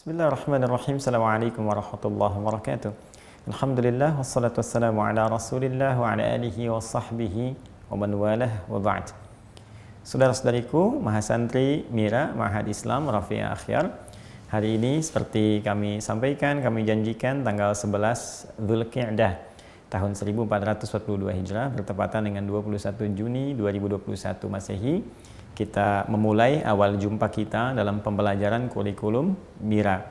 Bismillahirrahmanirrahim. Assalamualaikum warahmatullahi wabarakatuh. Alhamdulillah wassalatu wassalamu ala Rasulillah wa ala alihi wa sahbihi wa man walah wa ba'd. Saudara-saudariku, Mahasantri Mira Ma'had Islam Rafi'a Akhyar. Hari ini seperti kami sampaikan, kami janjikan tanggal 11 Dzulqa'dah tahun 1442 Hijrah bertepatan dengan 21 Juni 2021 Masehi. Kita memulai awal jumpa kita dalam pembelajaran kurikulum Mira.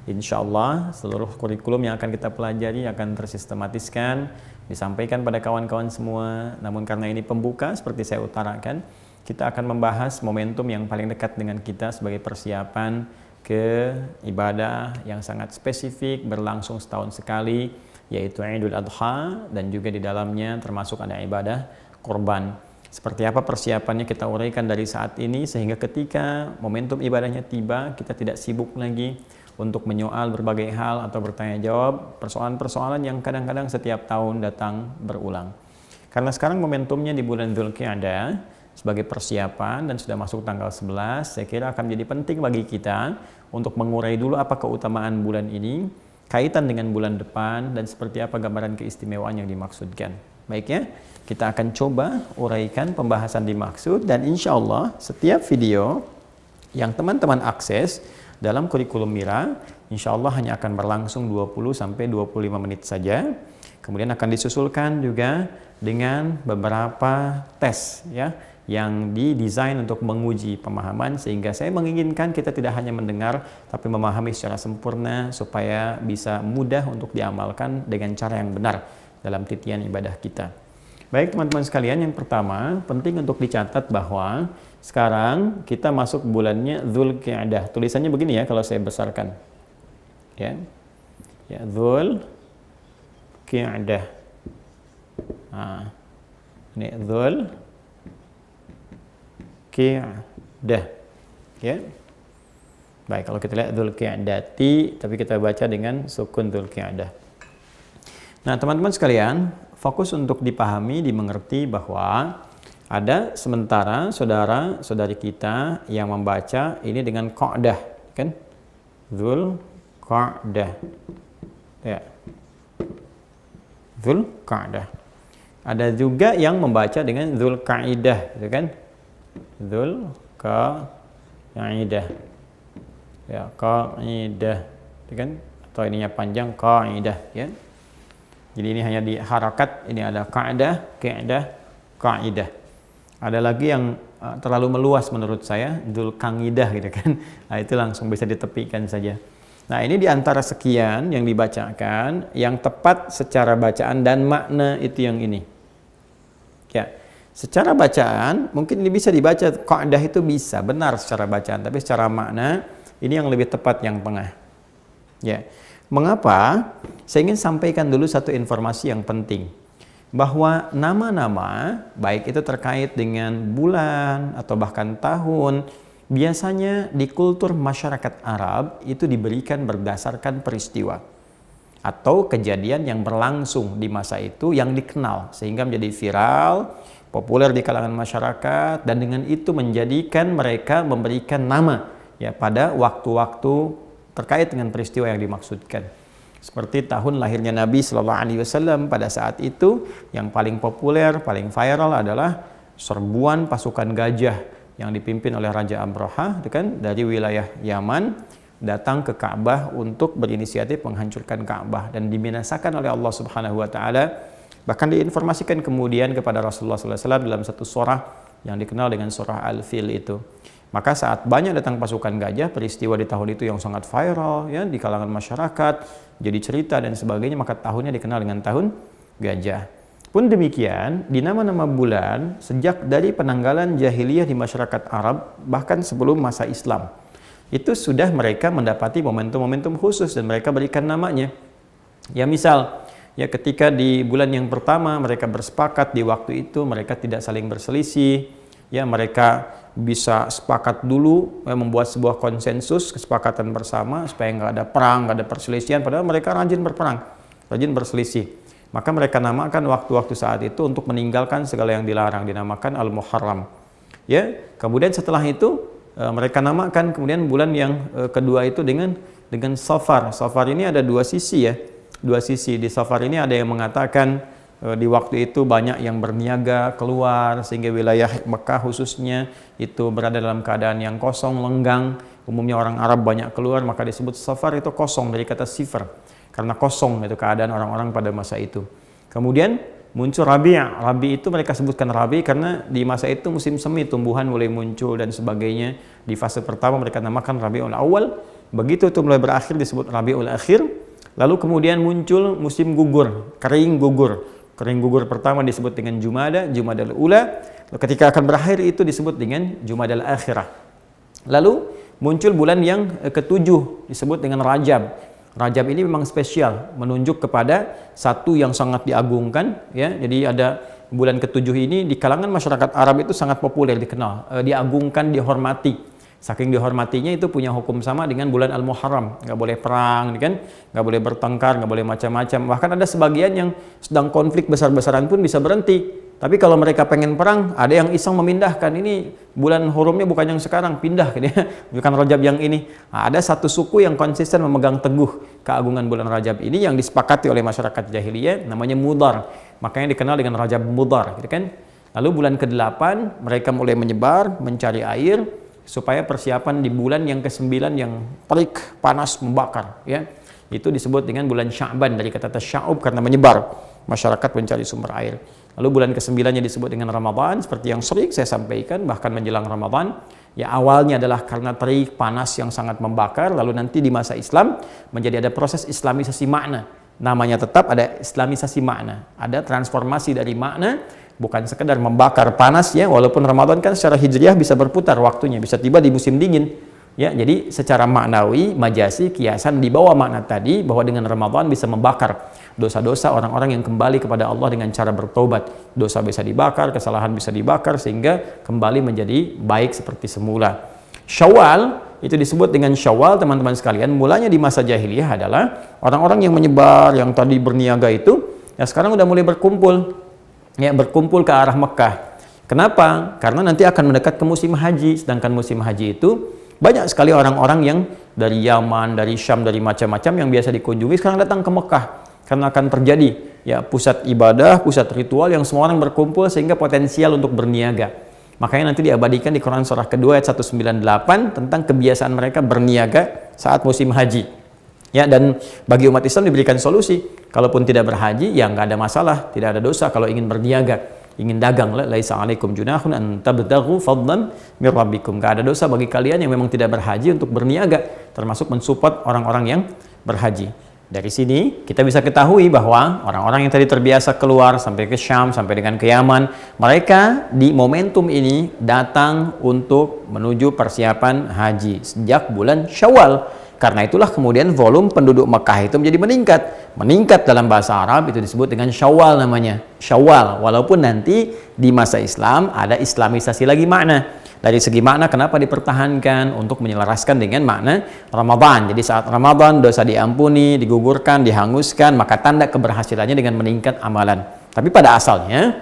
Insya Allah seluruh kurikulum yang akan kita pelajari akan tersistematiskan, disampaikan pada kawan-kawan semua. Namun karena ini pembuka, seperti saya utarakan, kita akan membahas momentum yang paling dekat dengan kita sebagai persiapan ke ibadah yang sangat spesifik, berlangsung setahun sekali, yaitu Idul Adha, dan juga di dalamnya termasuk ada ibadah kurban. Seperti apa persiapannya kita uraikan dari saat ini sehingga ketika momentum ibadahnya tiba kita tidak sibuk lagi untuk menyoal berbagai hal atau bertanya jawab persoalan-persoalan yang kadang-kadang setiap tahun datang berulang. Karena sekarang momentumnya di bulan Dzulqa'dah sebagai persiapan dan sudah masuk tanggal 11, saya kira akan menjadi penting bagi kita untuk mengurai dulu apa keutamaan bulan ini, kaitan dengan bulan depan, dan seperti apa gambaran keistimewaan yang dimaksudkan. Baik ya, kita akan coba uraikan pembahasan dimaksud, dan insya Allah setiap video yang teman-teman akses dalam kurikulum Mira insya Allah hanya akan berlangsung 20-25 menit saja. Kemudian akan disusulkan juga dengan beberapa tes ya yang didesain untuk menguji pemahaman, sehingga saya menginginkan kita tidak hanya mendengar tapi memahami secara sempurna supaya bisa mudah untuk diamalkan dengan cara yang benar dalam titian ibadah kita. Baik teman-teman sekalian, yang pertama penting untuk dicatat bahwa sekarang kita masuk bulannya Dzulqa'dah. Tulisannya begini ya kalau saya besarkan. Ya. Ya, Dzulqa'dah. Nah, ini Dzulqa'dah. Ya. Baik, kalau kita lihat Dzulqa'dati tapi kita baca dengan sukun Dzulqa'dah. Nah, teman-teman sekalian, fokus untuk dipahami, dimengerti bahwa ada sementara saudara-saudari kita yang membaca ini dengan qa'dah, kan? Dzulqa'dah. Ya. Dzulqa'dah. Ada juga yang membaca dengan Dzulqa'idah, gitu kan? Dzulqa'idah. Ya, qa'idah, gitu kan? Atau ininya panjang qa'idah, ya. Jadi ini hanya di harakat, ini ada qa'dah, qa'idah. Ada lagi yang terlalu meluas menurut saya, Dzulqa'idah gitu kan. Nah, itu langsung bisa ditepikan saja. Nah, ini di antara sekian yang dibacakan, yang tepat secara bacaan dan makna itu yang ini. Ya, secara bacaan mungkin ini bisa dibaca qa'dah itu bisa benar secara bacaan, tapi secara makna ini yang lebih tepat yang tengah. Ya. Mengapa? Saya ingin sampaikan dulu satu informasi yang penting, bahwa nama-nama baik itu terkait dengan bulan atau bahkan tahun, biasanya di kultur masyarakat Arab itu diberikan berdasarkan peristiwa atau kejadian yang berlangsung di masa itu yang dikenal sehingga menjadi viral, populer di kalangan masyarakat, dan dengan itu menjadikan mereka memberikan nama ya pada waktu-waktu terkait dengan peristiwa yang dimaksudkan. Seperti tahun lahirnya Nabi Shallallahu Alaihi Wasallam, pada saat itu yang paling populer, paling viral adalah serbuan pasukan gajah yang dipimpin oleh Raja Abraha, itu kan, dari wilayah Yaman datang ke Ka'bah untuk berinisiatif menghancurkan Ka'bah dan dibinasakan oleh Allah Subhanahu Wa Taala. Bahkan diinformasikan kemudian kepada Rasulullah SAW dalam satu surah yang dikenal dengan surah Al-Fil itu. Maka saat banyak datang pasukan gajah, peristiwa di tahun itu yang sangat viral ya di kalangan masyarakat, jadi cerita dan sebagainya, maka tahunnya dikenal dengan tahun gajah. Pun demikian, di nama-nama bulan sejak dari penanggalan jahiliyah di masyarakat Arab, bahkan sebelum masa Islam, itu sudah mereka mendapati momentum-momentum khusus dan mereka berikan namanya. Ya misal, ya ketika di bulan yang pertama mereka bersepakat di waktu itu mereka tidak saling berselisih, ya mereka bisa sepakat dulu membuat sebuah konsensus, kesepakatan bersama supaya nggak ada perang, nggak ada perselisihan, padahal mereka rajin berperang, rajin berselisih. Maka mereka namakan waktu-waktu saat itu untuk meninggalkan segala yang dilarang, dinamakan Al-Muharram. Ya, kemudian setelah itu mereka namakan kemudian bulan yang kedua itu dengan dengan Safar. Safar ini ada dua sisi ya. Dua sisi. Di Safar ini ada yang mengatakan di waktu itu banyak yang berniaga keluar sehingga wilayah Mekah khususnya itu berada dalam keadaan yang kosong, lenggang. Umumnya orang Arab banyak keluar, maka disebut Safar itu kosong dari kata sifar. Karena kosong itu keadaan orang-orang pada masa itu. Kemudian muncul Rabi'. Rabi' itu mereka sebutkan Rabi' karena di masa itu musim semi, tumbuhan mulai muncul dan sebagainya. Di fase pertama mereka namakan Rabi'ul Awal. Begitu itu mulai berakhir disebut Rabi'ul Akhir. Lalu kemudian muncul musim gugur, kering gugur. Kering gugur pertama disebut dengan Jumadal Ula. Ketika akan berakhir itu disebut dengan Jumadal Akhirah. Lalu muncul bulan yang ketujuh disebut dengan Rajab. Rajab ini memang spesial, menunjuk kepada satu yang sangat diagungkan ya. Jadi ada bulan ketujuh ini di kalangan masyarakat Arab itu sangat populer, dikenal, diagungkan, dihormati. Saking dihormatinya itu punya hukum sama dengan bulan Al-Muharram, nggak boleh perang, kan? Nggak boleh bertengkar, nggak boleh macam-macam. Bahkan ada sebagian yang sedang konflik besar-besaran pun bisa berhenti. Tapi kalau mereka pengen perang, ada yang iseng memindahkan, ini bulan hurumnya bukan yang sekarang, pindah gitu ya, bukan Rajab yang ini. Nah, ada satu suku yang konsisten memegang teguh keagungan bulan Rajab ini yang disepakati oleh masyarakat jahiliyah, namanya Mudar. Makanya dikenal dengan Rajab Mudar, gitu kan? Lalu bulan ke-8 mereka mulai menyebar, mencari air supaya persiapan di bulan yang ke-9 yang terik, panas, membakar ya. Itu disebut dengan bulan Sya'ban dari kata tasya'ub karena menyebar, masyarakat mencari sumber air. Lalu bulan ke-9-nya disebut dengan Ramadan seperti yang sering saya sampaikan, bahkan menjelang Ramadan ya awalnya adalah karena terik, panas yang sangat membakar, lalu nanti di masa Islam menjadi ada proses islamisasi makna. Namanya tetap ada islamisasi makna, ada transformasi dari makna, bukan sekedar membakar panas ya, walaupun Ramadan kan secara hijriah bisa berputar waktunya, bisa tiba di musim dingin ya. Jadi secara maknawi, majasi, kiasan di bawah makna tadi bahwa dengan Ramadan bisa membakar dosa-dosa orang-orang yang kembali kepada Allah dengan cara bertobat. Dosa bisa dibakar, kesalahan bisa dibakar sehingga kembali menjadi baik seperti semula. Syawal itu disebut dengan Syawal, teman-teman sekalian, mulanya di masa jahiliyah adalah orang-orang yang menyebar, yang tadi berniaga itu ya sekarang udah mulai berkumpul ya, berkumpul ke arah Mekah. Kenapa? Karena nanti akan mendekat ke musim haji, sedangkan musim haji itu banyak sekali orang-orang yang dari Yaman, dari Syam, dari macam-macam yang biasa dikunjungi sekarang datang ke Mekah karena akan terjadi ya pusat ibadah, pusat ritual yang semua orang berkumpul sehingga potensial untuk berniaga. Makanya nanti diabadikan di Quran surah kedua ayat 198 tentang kebiasaan mereka berniaga saat musim haji. Ya, dan bagi umat Islam diberikan solusi. Kalaupun tidak berhaji, ya nggak ada masalah, tidak ada dosa kalau ingin berniaga, ingin dagang. Laisa 'alaikum junahun an tabtaghu fadlan mir rabbikum. Nggak ada dosa bagi kalian yang memang tidak berhaji untuk berniaga, termasuk mensupport orang-orang yang berhaji. Dari sini kita bisa ketahui bahwa orang-orang yang tadi terbiasa keluar sampai ke Syam, sampai dengan ke Yaman, mereka di momentum ini datang untuk menuju persiapan haji sejak bulan Syawal. Karena itulah kemudian volume penduduk Mekah itu menjadi meningkat. Meningkat dalam bahasa Arab itu disebut dengan Syawal namanya. Syawal, walaupun nanti di masa Islam ada islamisasi lagi makna. Dari segi makna kenapa dipertahankan untuk menyelaraskan dengan makna Ramadan. Jadi saat Ramadan dosa diampuni, digugurkan, dihanguskan, maka tanda keberhasilannya dengan meningkat amalan. Tapi pada asalnya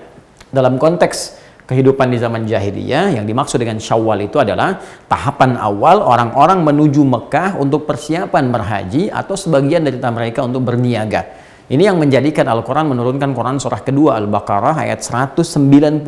dalam konteks kehidupan di zaman jahiliyah yang dimaksud dengan Syawal itu adalah tahapan awal orang-orang menuju Mekah untuk persiapan berhaji atau sebagian dari mereka untuk berniaga. Ini yang menjadikan Al-Quran menurunkan Quran surah kedua Al-Baqarah ayat 197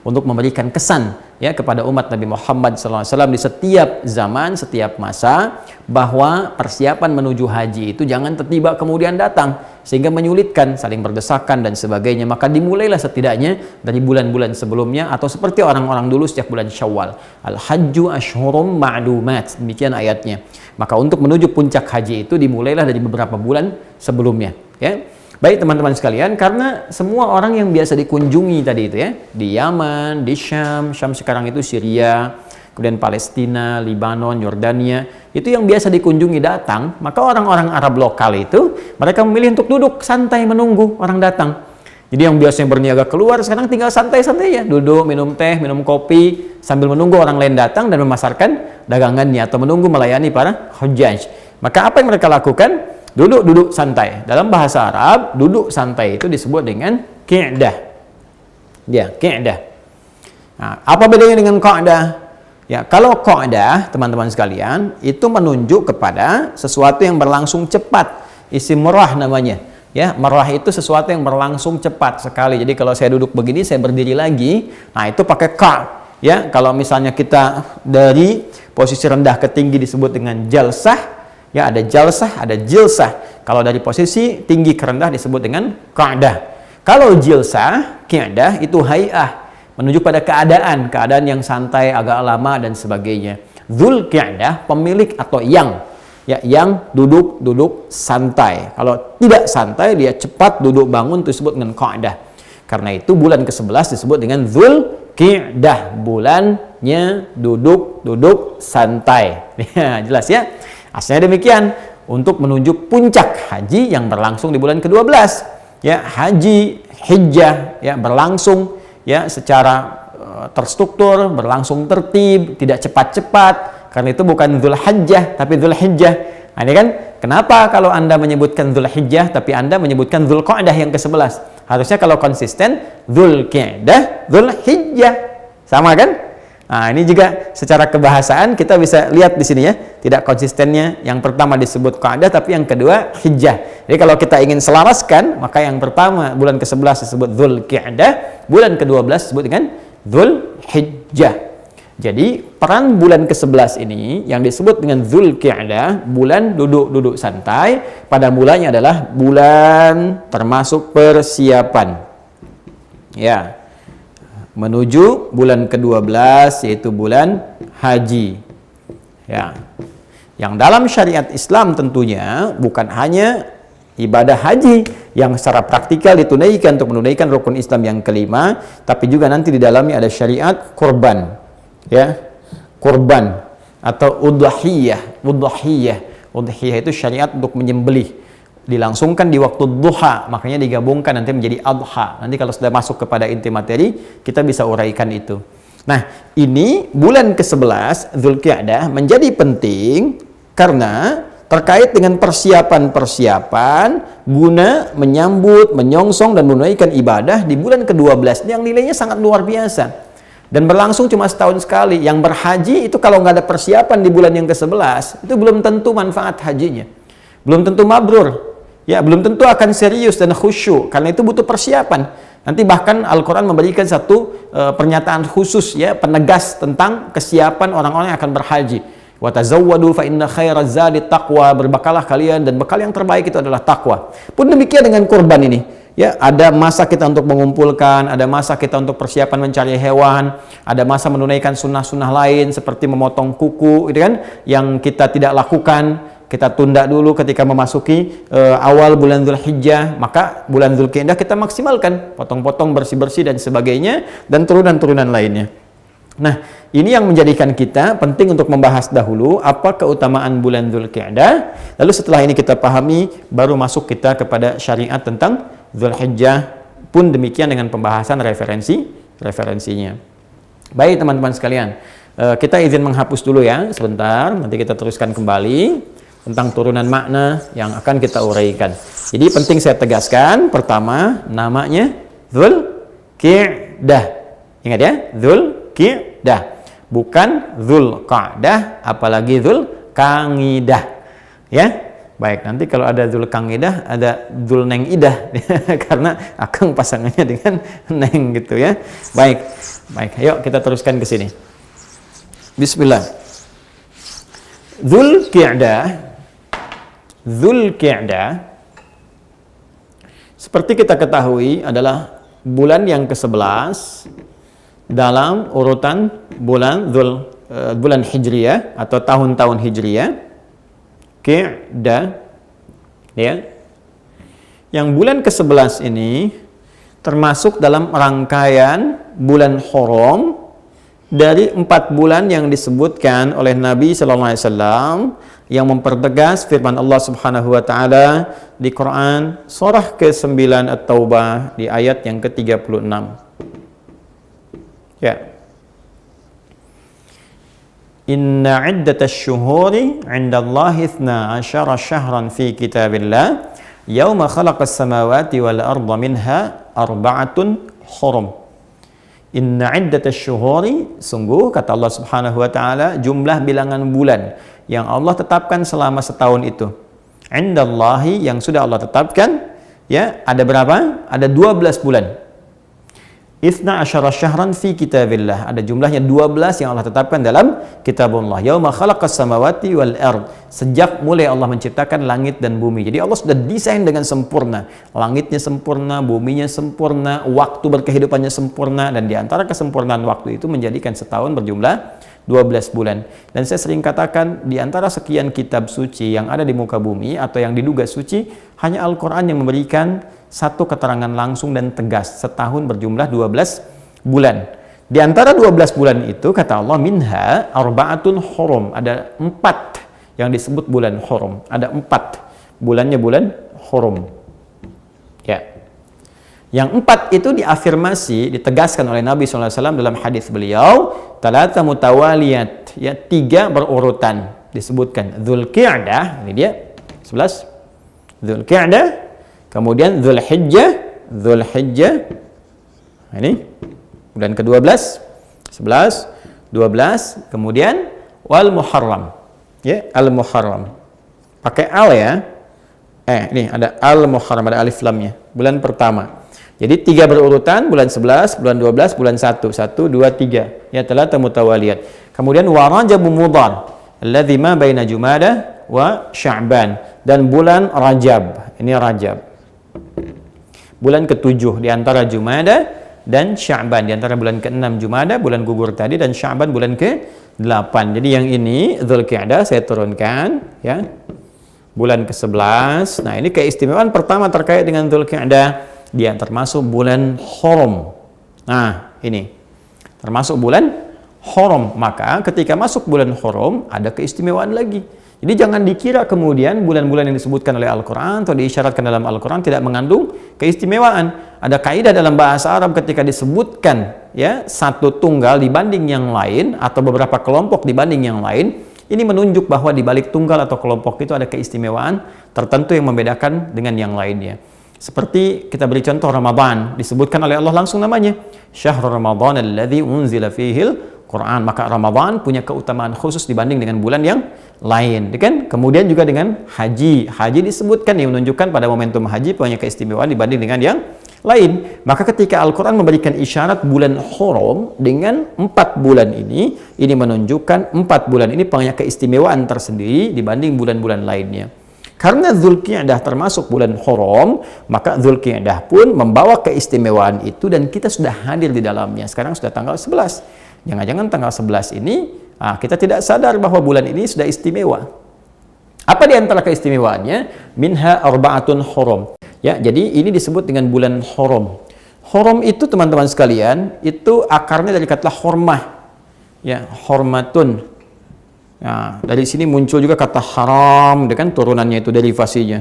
untuk memberikan kesan ya kepada umat Nabi Muhammad SAW di setiap zaman, setiap masa, bahwa persiapan menuju haji itu jangan tiba-tiba kemudian datang sehingga menyulitkan, saling berdesakan dan sebagainya. Maka dimulailah setidaknya dari bulan-bulan sebelumnya atau seperti orang-orang dulu sejak bulan Syawal. Al-Hajju Ashhurum Ma'lumat, demikian ayatnya. Maka untuk menuju puncak haji itu dimulailah dari beberapa bulan sebelumnya ya. Baik teman-teman sekalian, karena semua orang yang biasa dikunjungi tadi itu ya, di Yaman, di Syam, Syam sekarang itu Syria, kemudian Palestina, Libanon, Yordania, itu yang biasa dikunjungi datang, maka orang-orang Arab lokal itu, mereka memilih untuk duduk santai menunggu orang datang. Jadi yang biasanya berniaga keluar, sekarang tinggal santai-santai ya, duduk, minum teh, minum kopi, sambil menunggu orang lain datang dan memasarkan dagangannya, atau menunggu melayani para hujjaj. Maka apa yang mereka lakukan? Duduk santai. Dalam bahasa Arab, duduk santai itu disebut dengan qi'dah. Ya, qi'dah. Nah, apa bedanya dengan qa'dah? Ya, kalau qa'dah, teman-teman sekalian, itu menunjuk kepada sesuatu yang berlangsung cepat. Isim marah namanya. Ya, marah itu sesuatu yang berlangsung cepat sekali. Jadi kalau saya duduk begini, saya berdiri lagi. Nah, itu pakai ka. Ya, kalau misalnya kita dari posisi rendah ke tinggi disebut dengan jalsah. Ya, ada jalsah, ada jilsah. Kalau dari posisi tinggi ke rendah disebut dengan qa'dah. Kalau jilsah, qi'dah itu hay'ah. Menunjuk pada keadaan yang santai, agak lama dan sebagainya. Dzul qi'dah pemilik atau yang duduk santai. Kalau tidak santai, dia cepat duduk bangun, itu disebut dengan qa'dah. Karena itu bulan ke-11 disebut dengan Dzul qi'dah, bulannya duduk santai. Ya, jelas ya. Aslinya demikian, untuk menunjuk puncak haji yang berlangsung di bulan ke-12. Ya, haji Hijjah ya berlangsung ya secara terstruktur, berlangsung tertib, tidak cepat-cepat. Karena itu bukan Dzulhijjah tapi Dzulhijjah. Nah, ini kan kenapa kalau Anda menyebutkan Dzulhijjah tapi Anda menyebutkan Dzulqa'dah yang ke-11? Harusnya kalau konsisten Dzulqa'dah, Dzulhijjah. Sama kan? Nah, ini juga secara kebahasaan kita bisa lihat di sini ya, tidak konsistennya. Yang pertama disebut qa'dah tapi yang kedua hijjah. Jadi kalau kita ingin selaraskan, maka yang pertama bulan ke-11 disebut Dzulqa'dah, bulan ke-12 disebut dengan Dzulhijjah. Jadi peran bulan ke-11 ini yang disebut dengan Dzulqa'dah, bulan duduk santai, pada mulanya adalah bulan termasuk persiapan. Ya. Menuju bulan ke-12 yaitu bulan haji. Ya. Yang dalam syariat Islam tentunya bukan hanya ibadah haji yang secara praktikal ditunaikan untuk menunaikan rukun Islam yang kelima, tapi juga nanti di dalamnya ada syariat kurban. Ya. Kurban atau udhiyah. Udhiyah itu syariat untuk menyembelih. Dilangsungkan di waktu duha, makanya digabungkan nanti menjadi adha. Nanti kalau sudah masuk kepada inti materi, kita bisa uraikan itu. Nah, ini bulan ke-11 Dzulqa'dah menjadi penting karena terkait dengan persiapan-persiapan guna menyambut, menyongsong dan menunaikan ibadah di bulan ke-12 yang nilainya sangat luar biasa dan berlangsung cuma setahun sekali. Yang berhaji itu kalau nggak ada persiapan di bulan yang ke-11 itu belum tentu manfaat hajinya, belum tentu mabrur. Ya, belum tentu akan serius dan khusyuk, karena itu butuh persiapan. Nanti bahkan Al-Quran memberikan satu pernyataan khusus ya, penegas tentang kesiapan orang-orang yang akan berhaji. Wa tazawwadu fa inna khairaz zadi taqwa, berbekalah kalian dan bekal yang terbaik itu adalah takwa. Pun demikian dengan kurban ini. Ya, ada masa kita untuk mengumpulkan, ada masa kita untuk persiapan mencari hewan, ada masa menunaikan sunnah-sunnah lain seperti memotong kuku, gitu kan, yang kita tidak lakukan. Kita tunda dulu ketika memasuki awal bulan Dzulhijjah, maka bulan Dzulqa'dah kita maksimalkan, potong-potong, bersih-bersih dan sebagainya, dan turunan-turunan lainnya. Nah, ini yang menjadikan kita penting untuk membahas dahulu apa keutamaan bulan Dzulqa'dah. Lalu setelah ini kita pahami, baru masuk kita kepada syariat tentang Dzulhijjah, pun demikian dengan pembahasan referensinya. Baik teman-teman sekalian, kita izin menghapus dulu ya sebentar, nanti kita teruskan kembali tentang turunan makna yang akan kita uraikan. Jadi penting saya tegaskan, pertama namanya Dzulqa'dah. Ingat ya, Dzulqa'dah. Bukan Dzulqa'dah, apalagi Dzulqa'idah. Ya. Baik, nanti kalau ada Dzulqa'idah, ada Dzulnengidah karena akang pasangannya dengan neng gitu ya. Baik. Ayo kita teruskan ke sini. Bismillah. Dzulqa'dah seperti kita ketahui adalah bulan yang ke-11 dalam urutan bulan Hijriyah atau tahun-tahun Hijriyah. Qa'dah ya. Yang bulan ke-11 ini termasuk dalam rangkaian bulan haram dari 4 bulan yang disebutkan oleh Nabi sallallahu alaihi wasallam yang mempertegas firman Allah Subhanahu wa taala di Quran surah ke-9 At-Taubah di ayat yang ke-36. Ya. Inna 'iddatasy syuhuri 'indallahi 12 syahran fi kitabillah yauma khalaqas samawati wal arda minha arba'atun hurum. Inna iddatash syuhuri, sungguh kata Allah Subhanahu wa taala, jumlah bilangan bulan yang Allah tetapkan selama setahun itu. Indallahi, yang sudah Allah tetapkan, ya, ada berapa? Ada 12 bulan. Itsna asyara syahran fi kitabillah, ada jumlahnya 12 yang Allah tetapkan dalam kitabullah. Yauma khalaqas samawati wal ard, sejak mulai Allah menciptakan langit dan bumi. Jadi Allah sudah desain dengan sempurna. Langitnya sempurna, buminya sempurna, waktu berkehidupannya sempurna, dan di antara kesempurnaan waktu itu menjadikan setahun berjumlah 12 bulan. Dan saya sering katakan, di antara sekian kitab suci yang ada di muka bumi atau yang diduga suci, hanya Al-Quran yang memberikan satu keterangan langsung dan tegas, setahun berjumlah 12 bulan. Di antara 12 bulan itu, kata Allah, minha arba'atun hurum, ada 4 yang disebut bulan hurum. Ada 4 bulannya bulan hurum. Ya. Yang 4 itu diafirmasi, ditegaskan oleh Nabi SAW dalam hadis beliau, talata mutawaliyat, ya, 3 berurutan disebutkan. Dzulqi'dah, ini dia 11. Dzulqi'dah, kemudian Dzulhijjah, ini bulan ke-12, 11, 12, kemudian wal Muharram, ya, al Muharram. Pakai al ya. Ini ada al Muharram, ada alif lamnya. Bulan pertama. Jadi 3 berurutan, bulan 11, bulan 12, bulan 1. 1, 2, 3. Ya, telah mutawaliyat. Kemudian wa Rajab Mudhar, alladzi ma baina Jumadah wa Sya'ban, dan bulan Rajab. Ini Rajab. Bulan ke-7 di antara Jumadah dan Sya'ban, di antara bulan ke-6 Jumadah, bulan gugur tadi, dan Sya'ban bulan ke-8. Jadi yang ini Dzulqi'dah saya turunkan, ya. Bulan ke-11. Nah, ini keistimewaan pertama terkait dengan Dzulqi'dah. Dia termasuk bulan Hurum. Nah, ini termasuk bulan Hurum. Maka ketika masuk bulan Hurum ada keistimewaan lagi. Jadi jangan dikira kemudian bulan-bulan yang disebutkan oleh Al-Quran atau diisyaratkan dalam Al-Quran tidak mengandung keistimewaan. Ada kaidah dalam bahasa Arab ketika disebutkan, ya, satu tunggal dibanding yang lain atau beberapa kelompok dibanding yang lain, ini menunjuk bahwa di balik tunggal atau kelompok itu ada keistimewaan tertentu yang membedakan dengan yang lainnya. Seperti kita beri contoh Ramadan, disebutkan oleh Allah langsung namanya, Syahrul Ramadan alladzi unzila fihil Quran. Maka Ramadan punya keutamaan khusus dibanding dengan bulan yang lain, kan? Kemudian juga dengan haji. Haji disebutkan yang menunjukkan pada momentum haji punya keistimewaan dibanding dengan yang lain. Maka ketika Al-Quran memberikan isyarat bulan Hurum dengan 4 bulan ini menunjukkan 4 bulan ini punya keistimewaan tersendiri dibanding bulan-bulan lainnya. Karena Dzulqi'dah termasuk bulan Hurum, maka Dzulqi'dah pun membawa keistimewaan itu dan kita sudah hadir di dalamnya. Sekarang sudah tanggal 11. Jangan-jangan tanggal 11 ini kita tidak sadar bahwa bulan ini sudah istimewa. Apa di antara keistimewaannya? Minha arba'atun hurum. Ya, jadi ini disebut dengan bulan Hurum. Hurum itu teman-teman sekalian, itu akarnya dari kata hormah. Ya, hormatun. Nah, dari sini muncul juga kata haram, dengan turunannya itu derivasinya.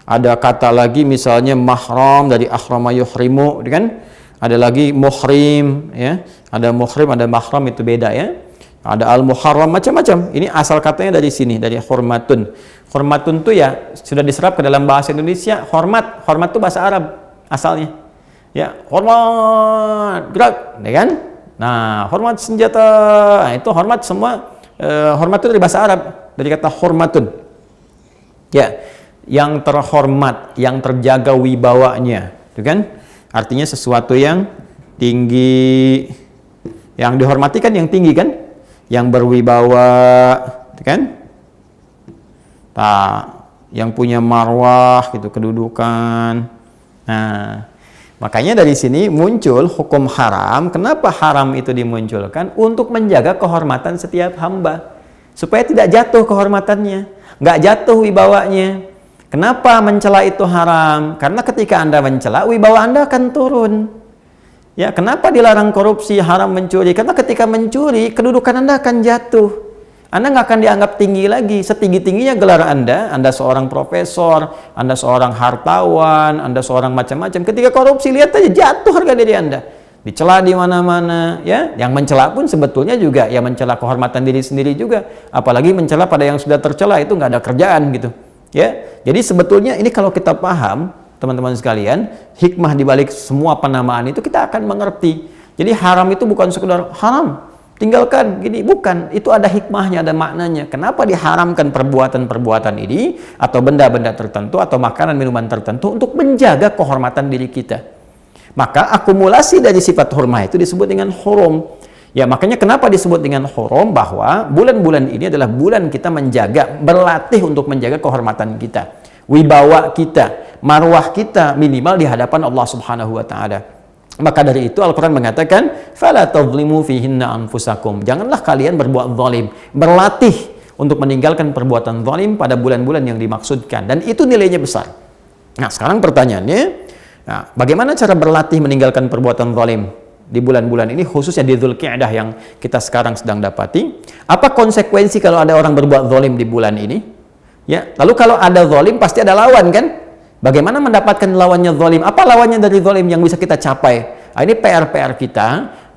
Ada kata lagi misalnya mahram dari ahrama yuhrimu, kan? Ada lagi muhrim, ya. Ada muhrim, ada mahram, itu beda ya. Ada al-muharram, macam-macam. Ini asal katanya dari sini, dari hormatun. Hormatun itu ya sudah diserap ke dalam bahasa Indonesia, hormat. Hormat itu bahasa Arab asalnya. Ya, hormat, gerak, ya kan? Nah, hormat senjata, nah, itu hormat semua. Hormat itu dari bahasa Arab, dari kata hormatun. Ya, yang terhormat, yang terjaga wibawanya, itu kan? Artinya sesuatu yang tinggi, yang dihormati kan yang tinggi kan? Yang berwibawa, itu kan? Yang punya marwah gitu, kedudukan. Nah, makanya dari sini muncul hukum haram. Kenapa haram itu dimunculkan? Untuk menjaga kehormatan setiap hamba. Supaya tidak jatuh kehormatannya. Nggak jatuh wibawanya. Kenapa mencela itu haram? Karena ketika Anda mencela, wibawa Anda akan turun. Ya, kenapa dilarang korupsi, haram mencuri? Karena ketika mencuri, kedudukan Anda akan jatuh. Anda nggak akan dianggap tinggi lagi. Setinggi-tingginya gelar Anda seorang profesor, Anda seorang hartawan, Anda seorang macam-macam. Ketika korupsi, lihat aja jatuh harga diri Anda. Dicela di mana-mana, ya. Yang mencela pun sebetulnya juga ya mencela kehormatan diri sendiri juga. Apalagi mencela pada yang sudah tercela, itu nggak ada kerjaan gitu. Ya. Jadi sebetulnya ini kalau kita paham, teman-teman sekalian, hikmah di balik semua penamaan itu kita akan mengerti. Jadi haram itu bukan sekedar haram, tinggalkan gini, bukan. Itu ada hikmahnya, ada maknanya. Kenapa diharamkan perbuatan-perbuatan ini atau benda-benda tertentu atau makanan minuman tertentu untuk menjaga kehormatan diri kita. Maka akumulasi dari sifat hurmah itu disebut dengan hurum. Ya, makanya kenapa disebut dengan hurum, bahwa bulan-bulan ini adalah bulan kita menjaga, berlatih untuk menjaga kehormatan kita, wibawa kita, marwah kita minimal di hadapan Allah Subhanahu wa taala. Maka dari itu Al-Quran mengatakan, "Fala tadhlimu fihinna anfusakum." Janganlah kalian berbuat zalim, berlatih untuk meninggalkan perbuatan zalim pada bulan-bulan yang dimaksudkan, dan itu nilainya besar. Nah, sekarang pertanyaannya, bagaimana cara berlatih meninggalkan perbuatan zalim di bulan-bulan ini, khususnya di Dzulqa'dah yang kita sekarang sedang dapati? Apa konsekuensi kalau ada orang berbuat zalim di bulan ini? Ya, lalu kalau ada zalim pasti ada lawan, kan? Bagaimana mendapatkan lawannya zalim? Apa lawannya dari zalim yang bisa kita capai? Nah, ini PR-PR kita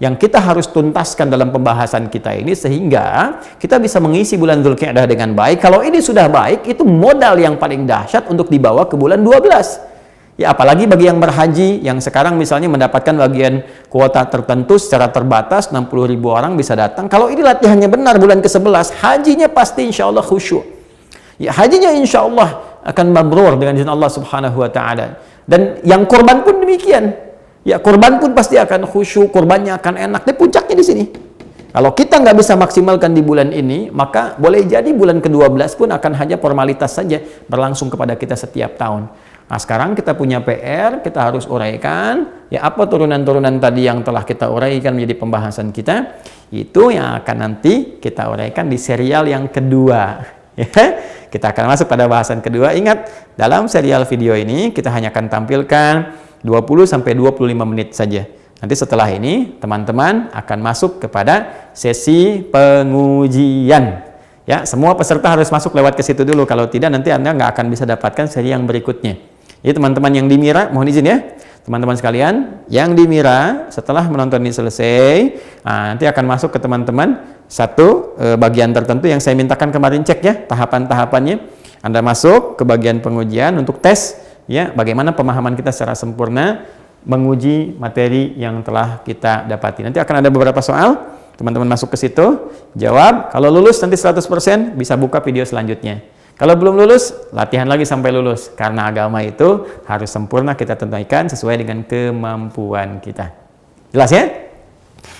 yang kita harus tuntaskan dalam pembahasan kita ini, sehingga kita bisa mengisi bulan Dzulqa'dah dengan baik. Kalau ini sudah baik, itu modal yang paling dahsyat untuk dibawa ke bulan 12. Ya, apalagi bagi yang berhaji, yang sekarang misalnya mendapatkan bagian kuota tertentu secara terbatas, 60.000 orang bisa datang. Kalau ini latihannya benar, bulan ke-11, hajinya pasti insya Allah khusyuk. Ya, hajinya insya Allah akan mabrur dengan izin Allah Subhanahu wa taala. Dan yang korban pun demikian. Ya, korban pun pasti akan khusyuk, korbannya akan enak. Di puncaknya di sini. Kalau kita nggak bisa maksimalkan di bulan ini, maka boleh jadi bulan ke-12 pun akan hanya formalitas saja berlangsung kepada kita setiap tahun. Nah, sekarang kita punya PR, kita harus uraikan ya, apa turunan-turunan tadi yang telah kita uraikan menjadi pembahasan kita, itu yang akan nanti kita uraikan di serial yang kedua. Ya, kita akan masuk pada bahasan kedua. Ingat, dalam serial video ini kita hanya akan tampilkan 20-25 menit saja. Nanti setelah ini teman-teman akan masuk kepada sesi pengujian. Ya, semua peserta harus masuk lewat ke situ dulu. Kalau tidak, nanti Anda nggak akan bisa dapatkan seri yang berikutnya. Jadi teman-teman yang di Mira, mohon izin ya, teman-teman sekalian yang di Mira, setelah menonton ini selesai, nanti akan masuk ke teman-teman satu bagian tertentu yang saya mintakan kemarin, cek ya tahapan-tahapannya. Anda masuk ke bagian pengujian untuk tes ya, bagaimana pemahaman kita secara sempurna menguji materi yang telah kita dapati. Nanti akan ada beberapa soal, teman-teman masuk ke situ, jawab. Kalau lulus nanti 100% bisa buka video selanjutnya. Kalau belum lulus, latihan lagi sampai lulus, karena agama itu harus sempurna kita tunaikan sesuai dengan kemampuan kita. Jelas ya?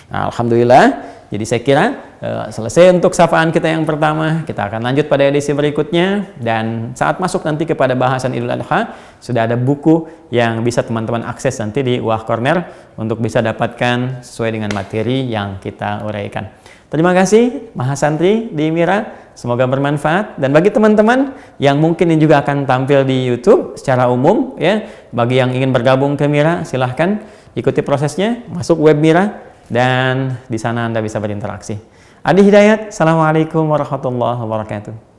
Nah, alhamdulillah. Jadi saya kira selesai untuk safaan kita yang pertama. Kita akan lanjut pada edisi berikutnya, dan saat masuk nanti kepada bahasan Idul Adha, sudah ada buku yang bisa teman-teman akses nanti di Wah Corner untuk bisa dapatkan sesuai dengan materi yang kita uraikan. Terima kasih Mahasantri di Mira, semoga bermanfaat. Dan bagi teman-teman yang mungkin ini juga akan tampil di YouTube secara umum ya, bagi yang ingin bergabung ke Mira, silahkan ikuti prosesnya, masuk web Mira, dan di sana Anda bisa berinteraksi. Adi Hidayat, Assalamualaikum warahmatullahi wabarakatuh.